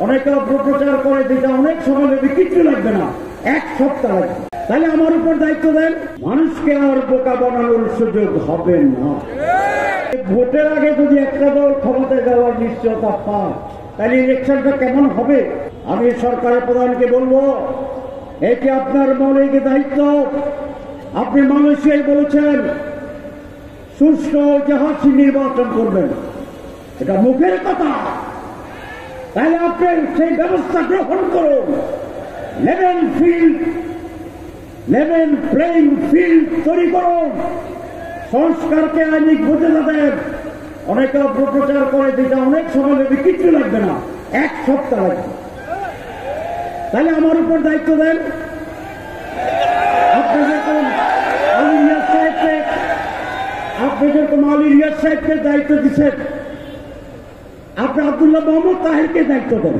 অনেকে অপপ্রচার করে যেটা অনেক সময় লাগবে, কিচ্ছু লাগবে না, এক সপ্তাহ লাগবে। তাহলে আমার উপর দায়িত্ব দেন, মানুষকে আর বোকা বানানোর সুযোগ হবে না। ভোটের আগে যদি একটা দল ক্ষমতায় যাওয়ার নিশ্চয়তা পায়, তাহলে ইলেকশনটা কেমন হবে? আমি সরকারের প্রধানকে বলবো, এটি আপনার মৌলিক দায়িত্ব। আপনি মানুষকে বলেছেন সুষ্ঠু জাহাজী নির্বাচন করবেন, এটা মুখের কথা। তাহলে আপনি সেই ব্যবস্থা গ্রহণ করুন, লেভেল প্লেইং ফিল্ড তৈরি করুন, সংস্কারকে আইনিক বোঝাতে দেন। অনেকে অপপ্রচার করে যেটা অনেক সময় লাগবে, কিচ্ছু লাগবে না, এক সপ্তাহ লাগবে। তাহলে আমার উপর দায়িত্ব দেন। আপনি যেরকম আলী রিয়াজ সাহেবকে দায়িত্ব দিচ্ছেন, আপনি আব্দুল্লাহ মোহাম্মদ তাহেরকে দায়িত্ব দেন।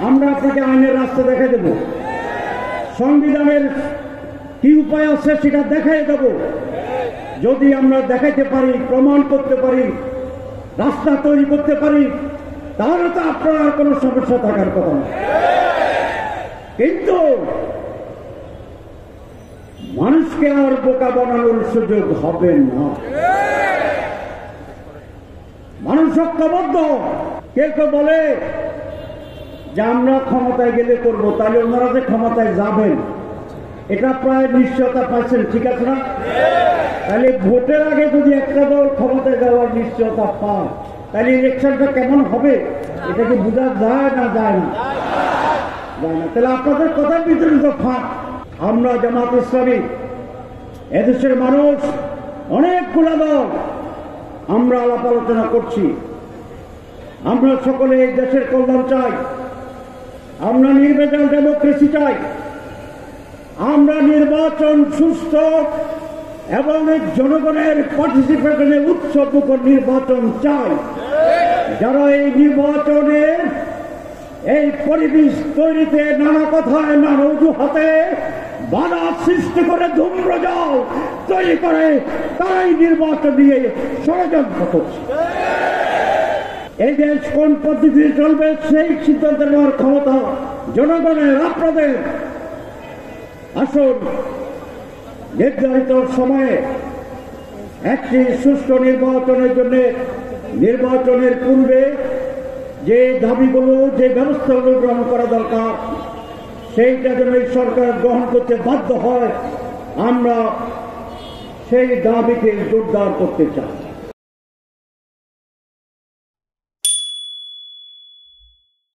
আমরা আপনাকে আইনের রাস্তা দেখাই দেব, সংবিধানের কি উপায় আছে সেটা দেখাই দেব। যদি আমরা দেখাইতে পারি, প্রমাণ করতে পারি, রাস্তা তৈরি করতে পারি, তাহলে তো আপনার আর কোনো সমস্যা থাকার কথা না। কিন্তু মানুষকে আর বোকা বানানোর সুযোগ হবে না। মানুষ ঐক্যবদ্ধ। কেউ কেউ বলে যে আমরা ক্ষমতায় গেলে করবো, তাহলে ওনারা যে ক্ষমতায় যাবেন এটা প্রায় নিশ্চয়তা পাচ্ছেন, ঠিক আছে না? তাহলে ভোটের আগে যদি একটা দল ক্ষমতায় যাওয়ার নিশ্চয়তা পায়, তাহলে ইলেকশনটা কেমন হবে এটা কি বোঝা যায় না? যায় না। তাহলে আপনাদের কথার ভিতরে তো ফাঁক। আমরা জামাত ইসলামী, এদেশের মানুষ অনেকগুলো দল, আমরা আলাপ আলোচনা করছি। আমরা সকলে এই দেশের কল্যাণ চাই, আমরা নির্বাচন ডেমোক্রেসি চাই, আমরা নির্বাচন সুস্থ এবং জনগণের পার্টিসিপেশনে উৎসবমুখর নির্বাচন চাই। যারা এই নির্বাচনের এই পরিবেশ তৈরিতে নানা কথায় নানা অজুহাতে বাধা সৃষ্টি করে ধূম্রজাল তৈরি করে, তারাই নির্বাচন নিয়ে ষড়যন্ত্র করছে। এই দেশ কোন পদ্ধতিতে চলবে সেই সিদ্ধান্ত নেওয়ার ক্ষমতা জনগণের, আপনাদের। আসুন নির্ধারিত সময়ে একটি সুষ্ঠু নির্বাচনের জন্য নির্বাচনের পূর্বে যে দাবিগুলো, যে ব্যবস্থাগুলো গ্রহণ করা দরকার, সেইটা যেন এই সরকার গ্রহণ করতে বাধ্য হয়, আমরা সেই দাবিকে জোরদার করতে চাই।